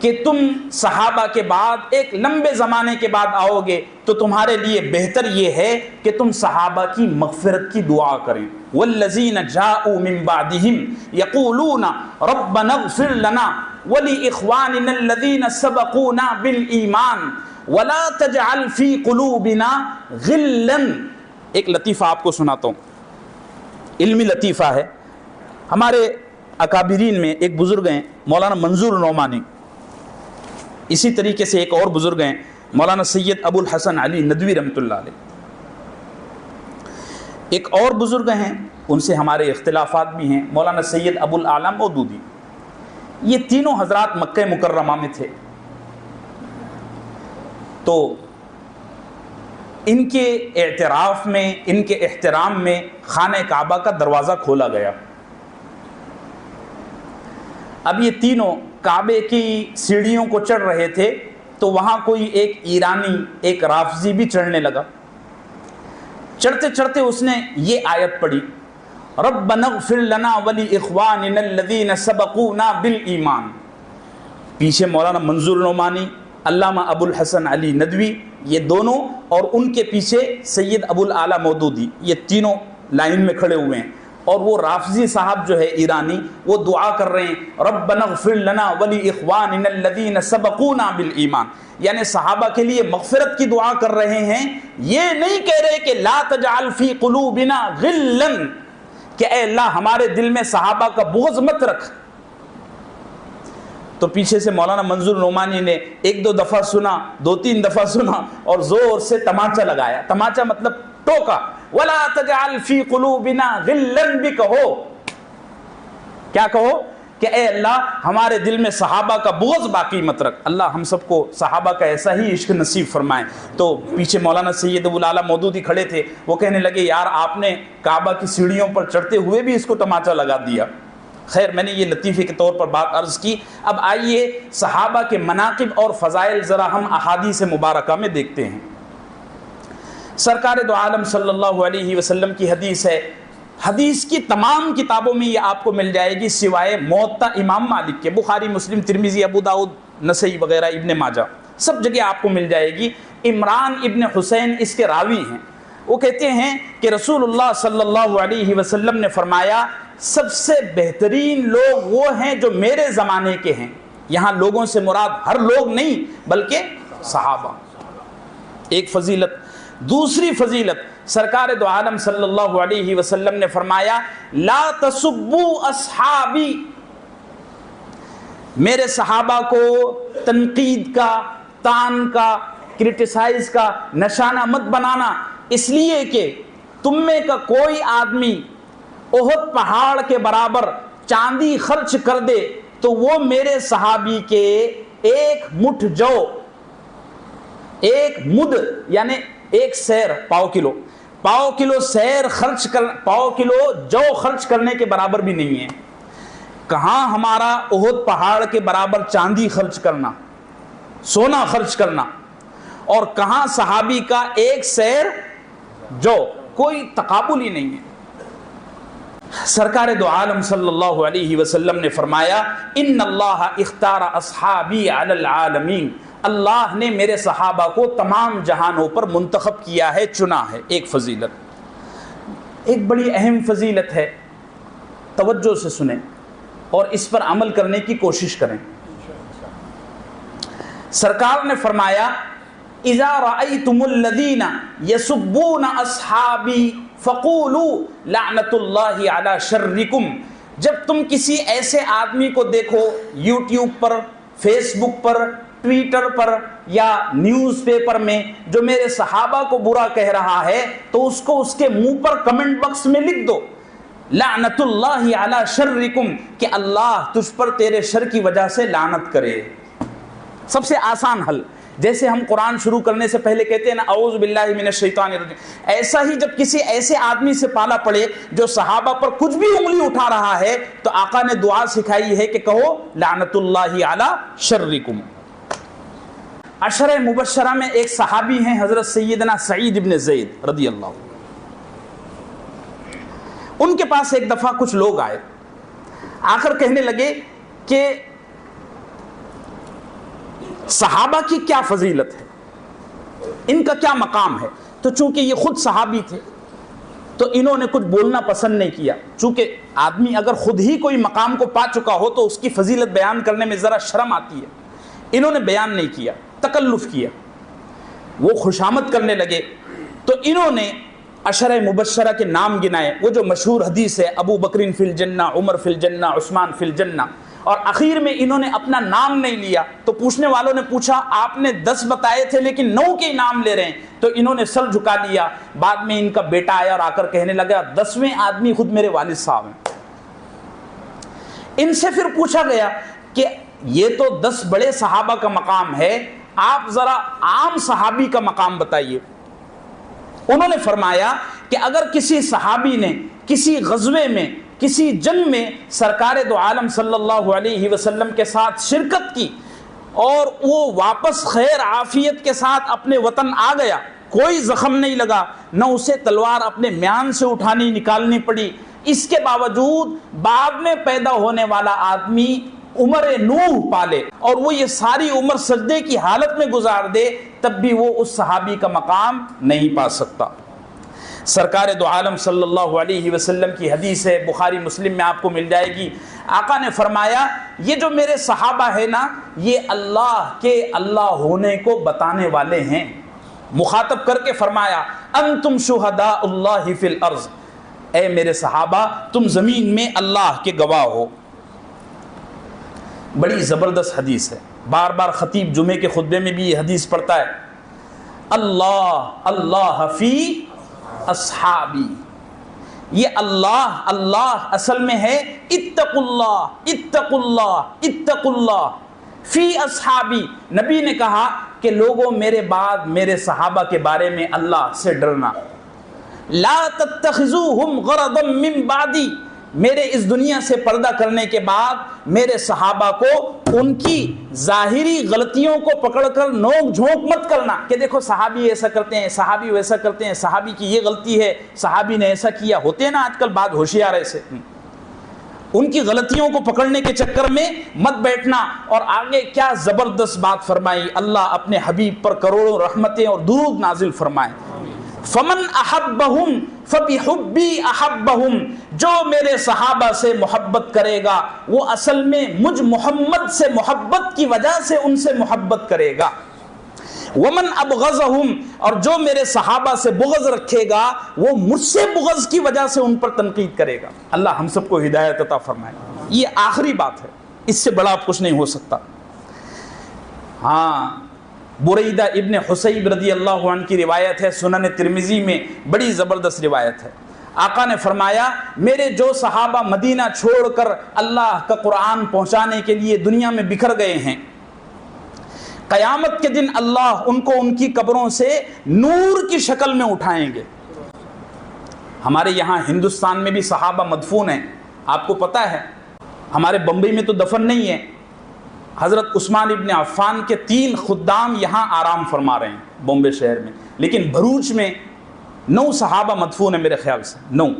کہ تم صحابہ کے بعد ایک لمبے زمانے کے بعد آؤ گے تو تمہارے لیے بہتر یہ ہے کہ تم صحابہ کی مغفرت کی دعا کریں۔ والذین جاءوا من بعدهم یقولون ربنا اغفر لنا ولإخواننا الذین سبقونا بالایمان ولا تجعل فی قلوبنا غلا۔ ایک لطیفہ آپ کو سناتا ہوں، علمی لطیفہ ہے۔ ہمارے اکابرین میں ایک بزرگ ہیں مولانا منظور نعمانی، اسی طریقے سے ایک اور بزرگ ہیں مولانا سید ابو الحسن علی ندوی رحمۃ اللہ علیہ، ایک اور بزرگ ہیں ان سے ہمارے اختلافات بھی ہیں مولانا سید ابو الاعلیٰ مودودی۔ یہ تینوں حضرات مکہ مکرمہ میں تھے، تو ان کے اعتراف میں، ان کے احترام میں خانہ کعبہ کا دروازہ کھولا گیا۔ اب یہ تینوں کعبے کی سیڑھیوں کو چڑھ رہے تھے تو وہاں کوئی ایک ایرانی، ایک رافضی بھی چڑھنے لگا۔ چڑھتے چڑھتے اس نے یہ آیت پڑھی، ربنا اغفر لنا ولاخواننا الذین سبقونا بالایمان۔ پیچھے مولانا منظور نعمانی، علامہ ابو الحسن علی ندوی، یہ دونوں، اور ان کے پیچھے سید ابو الاعلیٰ مودودی، یہ تینوں لائن میں کھڑے ہوئے ہیں، اور وہ رافضی صاحب جو ہے ایرانی، وہ دعا کر رہے ہیں ربنا اغفر لنا ولاخواننا الذین سبقونا بالایمان، یعنی صحابہ کے لیے مغفرت کی دعا کر رہے ہیں۔ یہ نہیں کہہ رہے کہ لا تجعل فی قلوبنا غلا، کہ اے اللہ ہمارے دل میں صحابہ کا بغض مت رکھ۔ تو پیچھے سے مولانا منظور نعمانی نے 1-2 دفعہ سنا، 2-3 دفعہ سنا، اور زور سے تماچا لگایا۔ تماچا مطلب ٹوکا، ولا تجعل فی قلوبنا غلا بھی کہو، کیا کہو کہ اے اللہ ہمارے دل میں صحابہ کا بغض باقی مت رکھ۔ اللہ ہم سب کو صحابہ کا ایسا ہی عشق نصیب فرمائے۔ تو پیچھے مولانا سید ابو الاعلیٰ مودودی کھڑے تھے، وہ کہنے لگے یار آپ نے کعبہ کی سیڑھیوں پر چڑھتے ہوئے بھی اس کو تماچا لگا دیا۔ خیر، میں نے یہ لطیفے کے طور پر بات عرض کی۔ اب آئیے صحابہ کے مناقب اور فضائل ذرا ہم احادیث مبارکہ میں دیکھتے ہیں۔ سرکار دو عالم صلی اللہ علیہ وسلم کی حدیث ہے، حدیث کی تمام کتابوں میں یہ آپ کو مل جائے گی سوائے موطا امام مالک کے، بخاری، مسلم، ترمذی، ابو داؤد، نسائی وغیرہ، ابن ماجہ، سب جگہ آپ کو مل جائے گی۔ عمران ابن حسین اس کے راوی ہیں، وہ کہتے ہیں کہ رسول اللہ صلی اللہ علیہ وسلم نے فرمایا سب سے بہترین لوگ وہ ہیں جو میرے زمانے کے ہیں۔ یہاں لوگوں سے مراد ہر لوگ نہیں بلکہ صحابہ، ایک فضیلت۔ دوسری فضیلت، سرکار دو عالم صلی اللہ علیہ وسلم نے فرمایا لا تسبوا اصحابی، میرے صحابہ کو تنقید کا، تان کا، کرٹیسائز کا نشانہ مت بنانا، اس لیے کہ تم میں کا کوئی آدمی احد پہاڑ کے برابر چاندی خرچ کر دے تو وہ میرے صحابی کے ایک مٹھ جو، ایک مد یعنی ایک سیر، پاؤ کلو سیر خرچ کر، پاؤ کلو جو خرچ کرنے کے برابر بھی نہیں ہے۔ کہاں ہمارا احد پہاڑ کے برابر چاندی خرچ کرنا، سونا خرچ کرنا، اور کہاں صحابی کا ایک سیر جو، کوئی تقابل ہی نہیں ہے۔ سرکار دو عالم صلی اللہ علیہ وسلم نے فرمایا ان اللہ اختار اصحابی علی العالمین، اللہ نے میرے صحابہ کو تمام جہانوں پر منتخب کیا ہے، چنا ہے۔ ایک فضیلت، ایک بڑی اہم فضیلت ہے، توجہ سے سنیں اور اس پر عمل کرنے کی کوشش کریں۔ سرکار نے فرمایا اذا رأیتم الذین یسبون اصحابی فقولوا لعنت اللہ علی شرکم، جب تم کسی ایسے آدمی کو دیکھو یوٹیوب پر، فیس بک پر، ٹویٹر پر یا نیوز پیپر میں جو میرے صحابہ کو برا کہہ رہا ہے، تو اس کو اس کے منہ پر کمنٹ باکس میں لکھ دو لعنت اللہ علی شرکم، کہ اللہ تجھ پر تیرے شر کی وجہ سے لعنت کرے۔ سب سے آسان حل، جیسے ہم قرآن شروع کرنے سے پہلے کہتے ہیں نا اعوذ باللہ من الشیطان الرجیم، ایسا ہی جب کسی ایسے آدمی سے پالا پڑے جو صحابہ پر کچھ بھی انگلی اٹھا رہا ہے، تو آقا نے دعا سکھائی ہے کہ کہو لعنت اللہ علی شرکم۔ عشرہ مبشرہ میں ایک صحابی ہیں حضرت سیدنا سعید بن زید رضی اللہ عنہ۔ ان کے پاس ایک دفعہ کچھ لوگ آئے، آ کر کہنے لگے کہ صحابہ کی کیا فضیلت ہے، ان کا کیا مقام ہے۔ تو چونکہ یہ خود صحابی تھے تو انہوں نے کچھ بولنا پسند نہیں کیا، چونکہ آدمی اگر خود ہی کوئی مقام کو پا چکا ہو تو اس کی فضیلت بیان کرنے میں ذرا شرم آتی ہے۔ انہوں نے بیان نہیں کیا، تکلف کیا، وہ خوشامد کرنے لگے۔ تو انہوں نے عشرہ مبشرہ کے نام گنائے، وہ جو مشہور حدیث ہے ابو بکر فی الجنہ، عمر فی الجنہ، عثمان فی الجنہ، اور آخر میں انہوں نے اپنا نام نہیں لیا۔ تو پوچھنے والوں نے پوچھا آپ نے 10 بتائے تھے لیکن 9 کے نام لے رہے ہیں، تو انہوں نے سر جھکا لیا۔ بعد میں ان کا بیٹا آیا اور آ کر کہنے لگا 10ویں آدمی خود میرے والد صاحب ہیں۔ ان سے پھر پوچھا گیا کہ یہ تو 10 بڑے صحابہ کا مقام ہے، آپ ذرا عام صحابی کا مقام بتائیے۔ انہوں نے فرمایا کہ اگر کسی صحابی نے کسی غزوے میں، کسی جنگ میں سرکار دو عالم صلی اللہ علیہ وسلم کے ساتھ شرکت کی اور وہ واپس خیر عافیت کے ساتھ اپنے وطن آ گیا، کوئی زخم نہیں لگا، نہ اسے تلوار اپنے میان سے اٹھانی نکالنی پڑی، اس کے باوجود بعد میں پیدا ہونے والا آدمی عمر نوح پالے اور وہ یہ ساری عمر سجدے کی حالت میں گزار دے، تب بھی وہ اس صحابی کا مقام نہیں پا سکتا۔ سرکار دو عالم صلی اللہ علیہ وسلم کی حدیث ہے، بخاری مسلم میں آپ کو مل جائے گی۔ آقا نے فرمایا یہ جو میرے صحابہ ہیں نا، یہ اللہ کے اللہ ہونے کو بتانے والے ہیں۔ مخاطب کر کے فرمایا انتم شہداء اللہ فی الارض، اے میرے صحابہ تم زمین میں اللہ کے گواہ ہو۔ بڑی زبردست حدیث ہے، بار بار خطیب جمعے کے خطبے میں بھی یہ حدیث پڑھتا ہے، اللہ اللہ فی اصحابی۔ یہ اللہ اللہ اصل میں ہے اتقوا اللہ اتقوا اللہ اتقوا اللہ فی اصحابی۔ نبی نے کہا کہ لوگوں میرے بعد میرے صحابہ کے بارے میں اللہ سے ڈرنا۔ لا تتخذوہم غرضا من بعدی، میرے اس دنیا سے پردہ کرنے کے بعد میرے صحابہ کو ان کی ظاہری غلطیوں کو پکڑ کر نوک جھونک مت کرنا کہ دیکھو صحابی ایسا کرتے ہیں، صحابی ویسا کرتے ہیں، صحابی کی یہ غلطی ہے، صحابی نے ایسا کیا۔ ہوتے ہیں نا آج کل بعض ہوشیار ایسے، ان کی غلطیوں کو پکڑنے کے چکر میں مت بیٹھنا۔ اور آگے کیا زبردست بات فرمائی، اللہ اپنے حبیب پر کروڑوں رحمتیں اور درود نازل فرمائے۔ فمن احبہم فبحبی احبہم، جو میرے صحابہ سے محبت کرے گا وہ اصل میں مجھ محمد سے محبت کی وجہ سے ان سے محبت کرے گا۔ ومن ابغضہم، اور جو میرے صحابہ سے بغض رکھے گا وہ مجھ سے بغض کی وجہ سے ان پر تنقید کرے گا۔ اللہ ہم سب کو ہدایت عطا فرمائے۔ یہ آخری بات ہے، اس سے بڑا کچھ نہیں ہو سکتا۔ ہاں، بریدہ ابن حصیب رضی اللہ عنہ کی روایت ہے، سنن ترمذی میں بڑی زبردست روایت ہے۔ آقا نے فرمایا میرے جو صحابہ مدینہ چھوڑ کر اللہ کا قرآن پہنچانے کے لیے دنیا میں بکھر گئے ہیں، قیامت کے دن اللہ ان کو ان کی قبروں سے نور کی شکل میں اٹھائیں گے۔ ہمارے یہاں ہندوستان میں بھی صحابہ مدفون ہیں، آپ کو پتہ ہے، ہمارے بمبئی میں تو دفن نہیں ہے۔ حضرت عثمان ابن عفان کے 3 خدام یہاں آرام فرما رہے ہیں بمبئی شہر میں، لیکن بھروچ میں 9 صحابہ مدفون ہیں میرے خیال سے، 9۔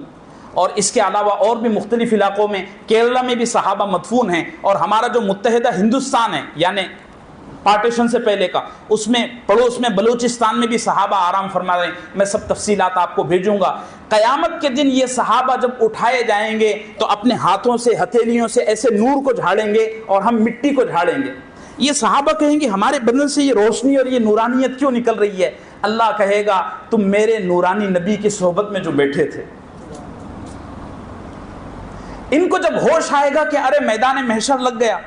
اور اس کے علاوہ اور بھی مختلف علاقوں میں، کیرلا میں بھی صحابہ مدفون ہیں، اور ہمارا جو متحدہ ہندوستان ہے یعنی پارٹیشن سے پہلے کا، اس میں پڑوس میں بلوچستان میں بھی صحابہ آرام فرما رہے ہیں۔ میں سب تفصیلات آپ کو بھیجوں گا۔ قیامت کے دن یہ صحابہ جب اٹھائے جائیں گے تو اپنے ہاتھوں سے، ہتھیلیوں سے ایسے نور کو جھاڑیں گے اور ہم مٹی کو جھاڑیں گے۔ یہ صحابہ کہیں گے ہمارے بدن سے یہ روشنی اور یہ نورانیت کیوں نکل رہی ہے؟ اللہ کہے گا تم میرے نورانی نبی کی صحبت میں جو بیٹھے تھے۔ ان کو جب ہوش آئے گا کہ ارے میدان محشر لگ گیا،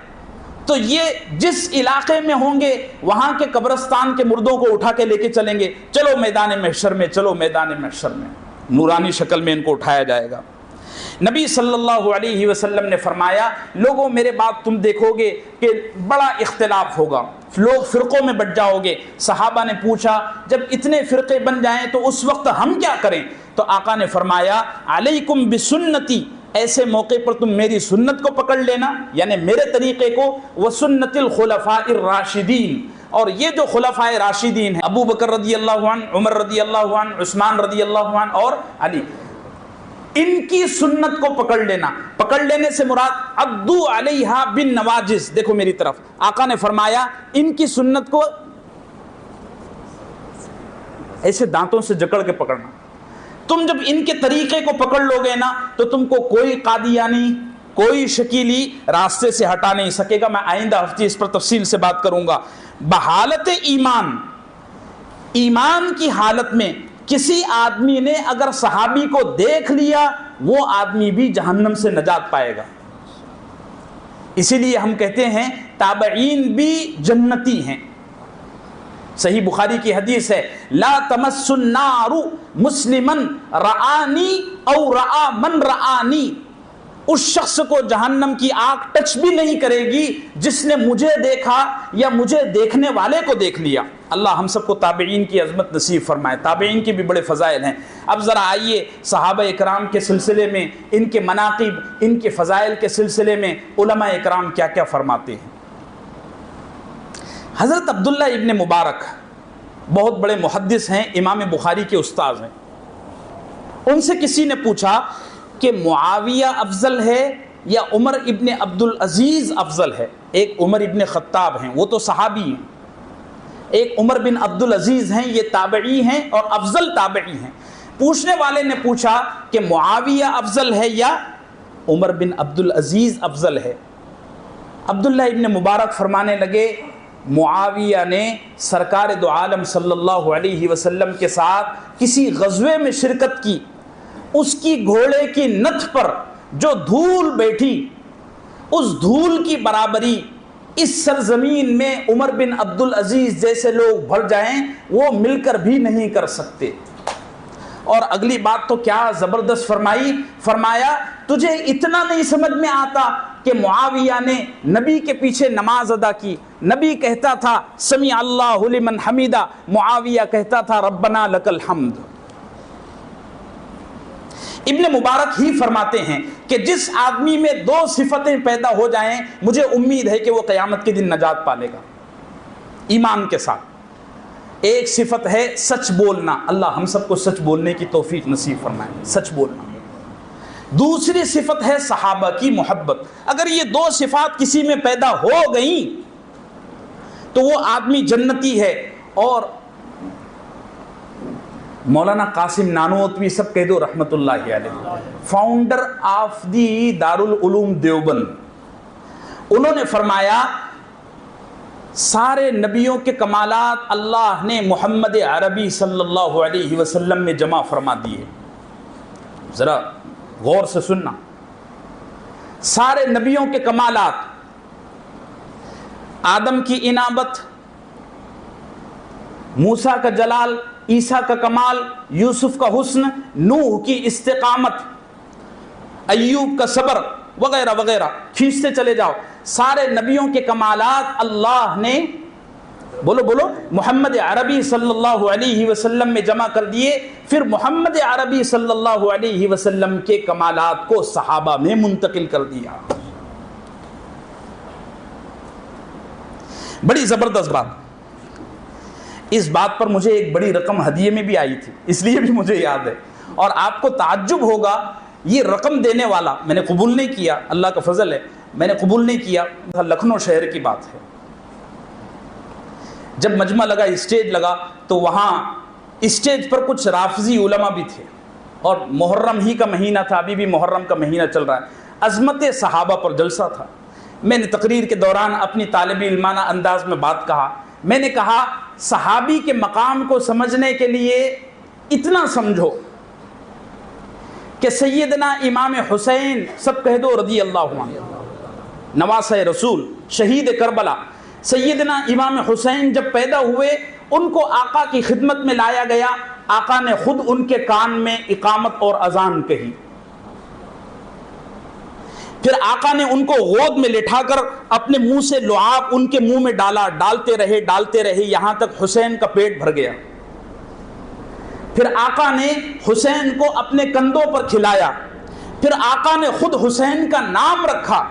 تو یہ جس علاقے میں ہوں گے وہاں کے قبرستان کے مردوں کو اٹھا کے لے کے چلیں گے، چلو میدان محشر میں، چلو میدان محشر میں، نورانی شکل میں ان کو اٹھایا جائے گا۔ نبی صلی اللہ علیہ وسلم نے فرمایا لوگوں میرے بعد تم دیکھو گے کہ بڑا اختلاف ہوگا، لوگ فرقوں میں بٹ جاؤ گے۔ صحابہ نے پوچھا جب اتنے فرقے بن جائیں تو اس وقت ہم کیا کریں؟ تو آقا نے فرمایا علیکم بسنتی، ایسے موقع پر تم میری سنت کو پکڑ لینا، یعنی میرے طریقے کو، وسنت الخلفاء الراشدین، اور یہ جو خلفاء راشدین ہیں، ابو بکر رضی اللہ عنہ، عمر رضی اللہ عنہ، عثمان رضی اللہ عنہ اور علی، ان کی سنت کو پکڑ لینا۔ پکڑ لینے سے مراد عدو علیہا بالنواجذ، دیکھو میری طرف، آقا نے فرمایا ان کی سنت کو ایسے دانتوں سے جکڑ کے پکڑنا۔ تم جب ان کے طریقے کو پکڑ لو گے نا تو تم کو کوئی قادیانی، کوئی شکیلی راستے سے ہٹا نہیں سکے گا۔ میں آئندہ ہفتے اس پر تفصیل سے بات کروں گا۔ بحالت ایمان، ایمان کی حالت میں کسی آدمی نے اگر صحابی کو دیکھ لیا وہ آدمی بھی جہنم سے نجات پائے گا۔ اسی لیے ہم کہتے ہیں تابعین بھی جنتی ہیں۔ صحیح بخاری کی حدیث ہے لا تمس النار مسلما رآنی او رآ من رآنی، اس شخص کو جہنم کی آگ ٹچ بھی نہیں کرے گی جس نے مجھے دیکھا یا مجھے دیکھنے والے کو دیکھ لیا۔ اللہ ہم سب کو تابعین کی عظمت نصیب فرمائے۔ تابعین کی بھی بڑے فضائل ہیں۔ اب ذرا آئیے صحابہ اکرام کے سلسلے میں، ان کے مناقب، ان کے فضائل کے سلسلے میں علماء اکرام کیا کیا فرماتے ہیں۔ حضرت عبداللہ ابن مبارک بہت بڑے محدث ہیں، امام بخاری کے استاذ ہیں۔ ان سے کسی نے پوچھا کہ معاویہ افضل ہے یا عمر ابن عبدالعزیز افضل ہے؟ ایک عمر ابن خطاب ہیں، وہ تو صحابی ہیں، ایک عمر بن عبدالعزیز ہیں، یہ تابعی ہیں اور افضل تابعی ہیں۔ پوچھنے والے نے پوچھا کہ معاویہ افضل ہے یا عمر بن عبدالعزیز افضل ہے؟ عبداللہ ابن مبارک فرمانے لگے معاویہ نے سرکار دو عالم صلی اللہ علیہ وسلم کے ساتھ کسی غزوے میں شرکت کی، اس کی گھوڑے کی نتھ پر جو دھول بیٹھی، اس دھول کی برابری اس سرزمین میں عمر بن عبدالعزیز جیسے لوگ بھر جائیں وہ مل کر بھی نہیں کر سکتے۔ اور اگلی بات تو کیا زبردست فرمائی، فرمایا تجھے اتنا نہیں سمجھ میں آتا کہ معاویہ نے نبی کے پیچھے نماز ادا کی، نبی کہتا تھا سمیع اللہ لمن حمیدہ، معاویہ کہتا تھا ربنا لک الحمد۔ ابن مبارک ہی فرماتے ہیں کہ جس آدمی میں 2 صفتیں پیدا ہو جائیں مجھے امید ہے کہ وہ قیامت کے دن نجات پالے گا ایمان کے ساتھ۔ ایک صفت ہے سچ بولنا، اللہ ہم سب کو سچ بولنے کی توفیق نصیب فرمائے، سچ بولنا۔ دوسری صفت ہے صحابہ کی محبت۔ اگر یہ 2 صفات کسی میں پیدا ہو گئیں تو وہ آدمی جنتی ہے۔ اور مولانا قاسم نانوتوی سب کہہ دو رحمت اللہ علیہ، founder of the Darul Uloom Deoband, انہوں نے فرمایا سارے نبیوں کے کمالات اللہ نے محمد عربی صلی اللہ علیہ وسلم میں جمع فرما دیے۔ ذرا غور سے سننا، سارے نبیوں کے کمالات آدم کی انابت، موسیٰ کا جلال، عیسیٰ کا کمال، یوسف کا حسن، نوح کی استقامت، ایوب کا صبر وغیرہ وغیرہ، کھینچتے چلے جاؤ، سارے نبیوں کے کمالات اللہ نے بولو محمد عربی صلی اللہ علیہ وسلم میں جمع کر دیے، پھر محمد عربی صلی اللہ علیہ وسلم کے کمالات کو صحابہ میں منتقل کر دیا۔ بڑی زبردست بات، اس بات پر مجھے ایک بڑی رقم ہدیے میں بھی آئی تھی، اس لیے بھی مجھے یاد ہے، اور آپ کو تعجب ہوگا یہ رقم دینے والا، میں نے قبول نہیں کیا، اللہ کا فضل ہے، میں نے قبول نہیں کیا، لکھنؤ شہر کی بات ہے۔ جب مجمع لگا، اسٹیج لگا، تو وہاں اسٹیج پر کچھ رافضی علماء بھی تھے، اور محرم ہی کا مہینہ تھا، ابھی بھی محرم کا مہینہ چل رہا ہے، عظمت صحابہ پر جلسہ تھا۔ میں نے تقریر کے دوران اپنی طالب علمانہ انداز میں بات کہا، میں نے کہا صحابی کے مقام کو سمجھنے کے لیے اتنا سمجھو کہ سیدنا امام حسین، سب کہہ دو رضی اللہ عنہ، نواسہ رسول، شہید کربلا، سیدنا امام حسین جب پیدا ہوئے ان کو آقا کی خدمت میں لایا گیا، آقا نے خود ان کے کان میں اقامت اور اذان کہی، پھر آقا نے ان کو گود میں لٹھا کر اپنے منہ سے لعاب ان کے منہ میں ڈالا، ڈالتے رہے یہاں تک حسین کا پیٹ بھر گیا۔ پھر آقا نے حسین کو اپنے کندھوں پر کھلایا، پھر آقا نے خود حسین کا نام رکھا،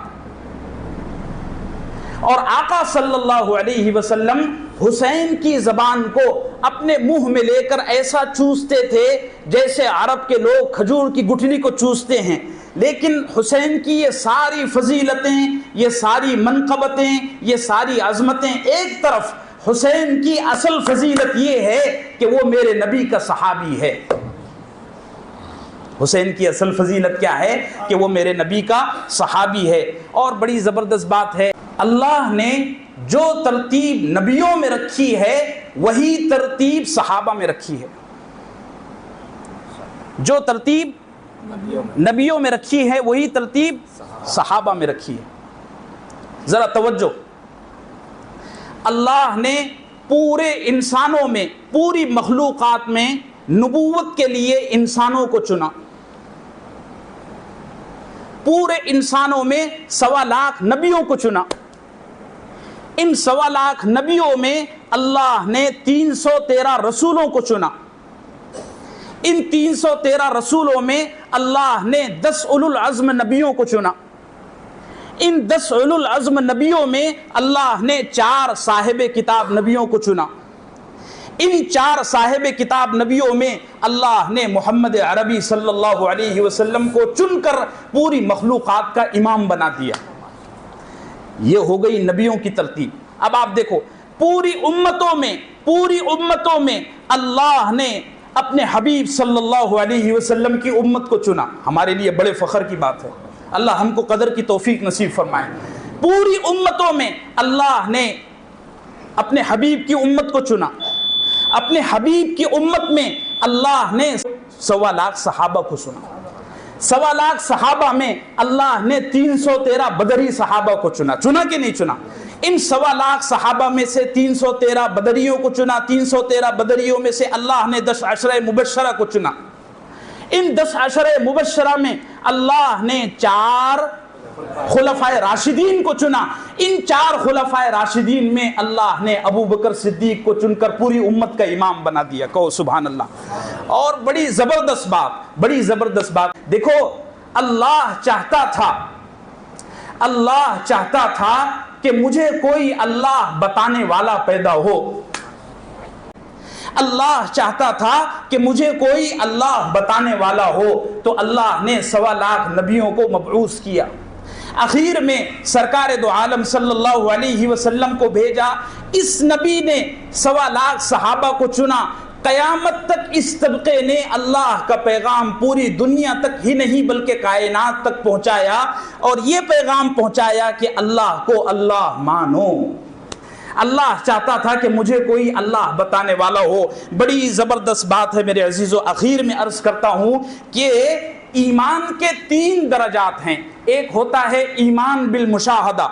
اور آقا صلی اللہ علیہ وسلم حسین کی زبان کو اپنے منہ میں لے کر ایسا چوستے تھے جیسے عرب کے لوگ کھجور کی گٹھلی کو چوستے ہیں۔ لیکن حسین کی یہ ساری فضیلتیں، یہ ساری منقبتیں، یہ ساری عظمتیں ایک طرف، حسین کی اصل فضیلت یہ ہے کہ وہ میرے نبی کا صحابی ہے۔ حسین کی اصل فضیلت کیا ہے کہ وہ میرے نبی کا صحابی ہے۔ اور بڑی زبردست بات ہے، اللہ نے جو ترتیب نبیوں میں رکھی ہے وہی ترتیب صحابہ میں رکھی ہے، جو ترتیب نبیوں میں رکھی ہے وہی ترتیب صحابہ میں رکھی ہے۔ ذرا توجہ، اللہ نے پورے انسانوں میں، پوری مخلوقات میں نبوت کے لیے انسانوں کو چنا، پورے انسانوں میں 1.25 لاکھ نبیوں کو چنا، ان 1.25 لاکھ نبیوں میں اللہ نے 313 رسولوں کو چنا، ان 313 رسولوں میں اللہ نے 10 اولو العزم نبیوں کو چنا، ان 10 اولو العزم نبیوں میں اللہ نے 4 صاحب کتاب نبیوں کو چنا، ان 4 صاحب کتاب نبیوں میں اللہ نے محمد عربی صلی اللہ علیہ وسلم کو چن کر پوری مخلوقات کا امام بنا دیا۔ یہ ہو گئی نبیوں کی ترتیب۔ اب آپ دیکھو پوری امتوں میں اللہ نے اپنے حبیب صلی اللہ علیہ وسلم کی امت کو چنا۔ ہمارے لیے بڑے فخر کی بات ہے، اللہ ہم کو قدر کی توفیق نصیب فرمائے۔ پوری امتوں میں اللہ نے اپنے حبیب کی امت کو چنا، اپنے حبیب کی امت میں اللہ نے 1.25 لاکھ صحابہ کو چنا، 1.25 لاکھ صحابہ میں اللہ نے 313 بدری صحابہ کو چنا کہ نہیں چنا؟ ان 1.25 لاکھ صحابہ میں سے 313 بدریوں کو چنا، 313 بدریوں میں سے اللہ نے 10 عشرہ مبشرہ کو چنا، ان 10 عشرہ مبشرہ میں اللہ نے 4 خلفائے راشدین کو چنا، ان 4 خلفائے راشدین میں اللہ نے ابو بکر صدیق کو چن کر پوری امت کا امام بنا دیا۔ کہو سبحان اللہ۔ اور بڑی زبردست بات دیکھو، اللہ چاہتا تھا کہ مجھے کوئی اللہ بتانے والا پیدا ہو، اللہ چاہتا تھا کہ مجھے کوئی اللہ بتانے والا ہو، تو اللہ نے 1.25 لاکھ نبیوں کو مبعوث کیا، اخیر میں سرکار دو عالم صلی اللہ علیہ وسلم کو بھیجا، اس نبی نے 1.25 لاکھ صحابہ کو چنا، قیامت تک اس طبقے نے اللہ کا پیغام پوری دنیا تک ہی نہیں بلکہ کائنات تک پہنچایا، اور یہ پیغام پہنچایا کہ اللہ کو اللہ مانو۔ اللہ چاہتا تھا کہ مجھے کوئی اللہ بتانے والا ہو۔ بڑی زبردست بات ہے میرے عزیزو، اخیر میں عرض کرتا ہوں کہ ایمان کے 3 درجات ہیں، ایک ہوتا ہے ایمان بالمشاہدہ،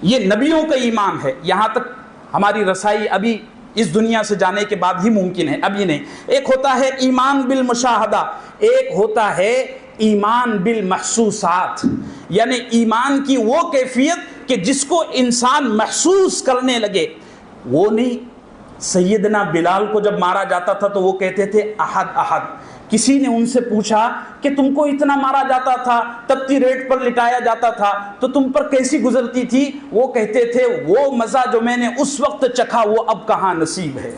یہ نبیوں کا ایمان ہے. یہاں تک ہماری رسائی ابھی اس دنیا سے جانے کے بعد ہی ممکن ہے, ابھی نہیں. ایک ہوتا ہے ایمان بالمشاہدہ, ایک ہوتا ہے ایمان بالمحسوسات, یعنی ایمان کی وہ کیفیت کہ جس کو انسان محسوس کرنے لگے. وہ نہیں, سیدنا بلال کو جب مارا جاتا تھا تو وہ کہتے تھے احد احد. کسی نے ان سے پوچھا کہ تم کو اتنا مارا جاتا تھا, تپتی ریت پر لٹایا جاتا تھا, تو تم پر کیسی گزرتی تھی؟ وہ کہتے تھے وہ مزہ جو میں نے اس وقت چکھا وہ اب کہاں نصیب ہے.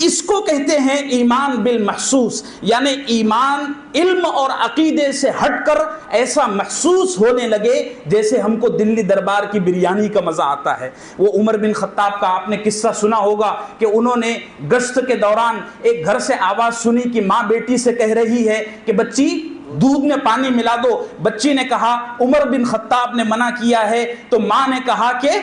اس کو کہتے ہیں ایمان بالمحسوس, یعنی ایمان علم اور عقیدے سے ہٹ کر ایسا محسوس ہونے لگے جیسے ہم کو دلی دربار کی بریانی کا مزہ آتا ہے. وہ عمر بن خطاب کا آپ نے قصہ سنا ہوگا کہ انہوں نے گشت کے دوران ایک گھر سے آواز سنی کہ ماں بیٹی سے کہہ رہی ہے کہ بچی دودھ میں پانی ملا دو. بچی نے کہا عمر بن خطاب نے منع کیا ہے. تو ماں نے کہا کہ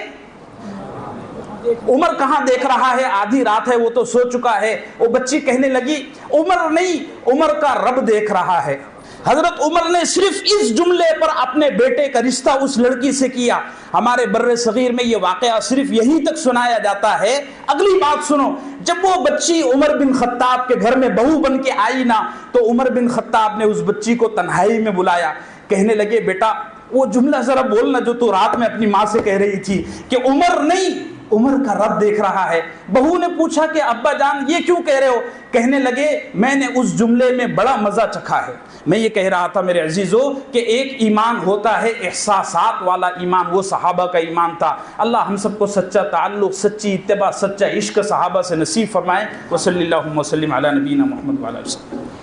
عمر کہاں دیکھ رہا ہے, آدھی رات ہے, وہ تو سو چکا ہے. وہ بچی کہنے لگی عمر نہیں, عمر کا رب دیکھ رہا ہے. حضرت عمر نے صرف اس جملے پر اپنے بیٹے کا رشتہ اس لڑکی سے کیا. ہمارے بر صغیر میں یہ واقعہ صرف یہیں تک سنایا جاتا ہے. اگلی بات سنو, جب وہ بچی عمر بن خطاب کے گھر میں بہو بن کے آئی نا, تو عمر بن خطاب نے اس بچی کو تنہائی میں بلایا. کہنے لگے بیٹا وہ جملہ ذرا بولنا جو تو رات میں اپنی ماں سے کہہ رہی تھی کہ عمر نہیں, عمر کا رب دیکھ رہا ہے. بہو نے پوچھا کہ ابا جان یہ کیوں کہہ رہے ہو؟ کہنے لگے میں نے اس جملے میں بڑا مزہ چکھا ہے. میں یہ کہہ رہا تھا میرے عزیزو کہ ایک ایمان ہوتا ہے احساسات والا ایمان, وہ صحابہ کا ایمان تھا. اللہ ہم سب کو سچا تعلق, سچی اتباع, سچا عشق صحابہ سے نصیب فرمائے. وصلی اللہ وسلم علی نبینا محمد وعلی آلہ وسلم.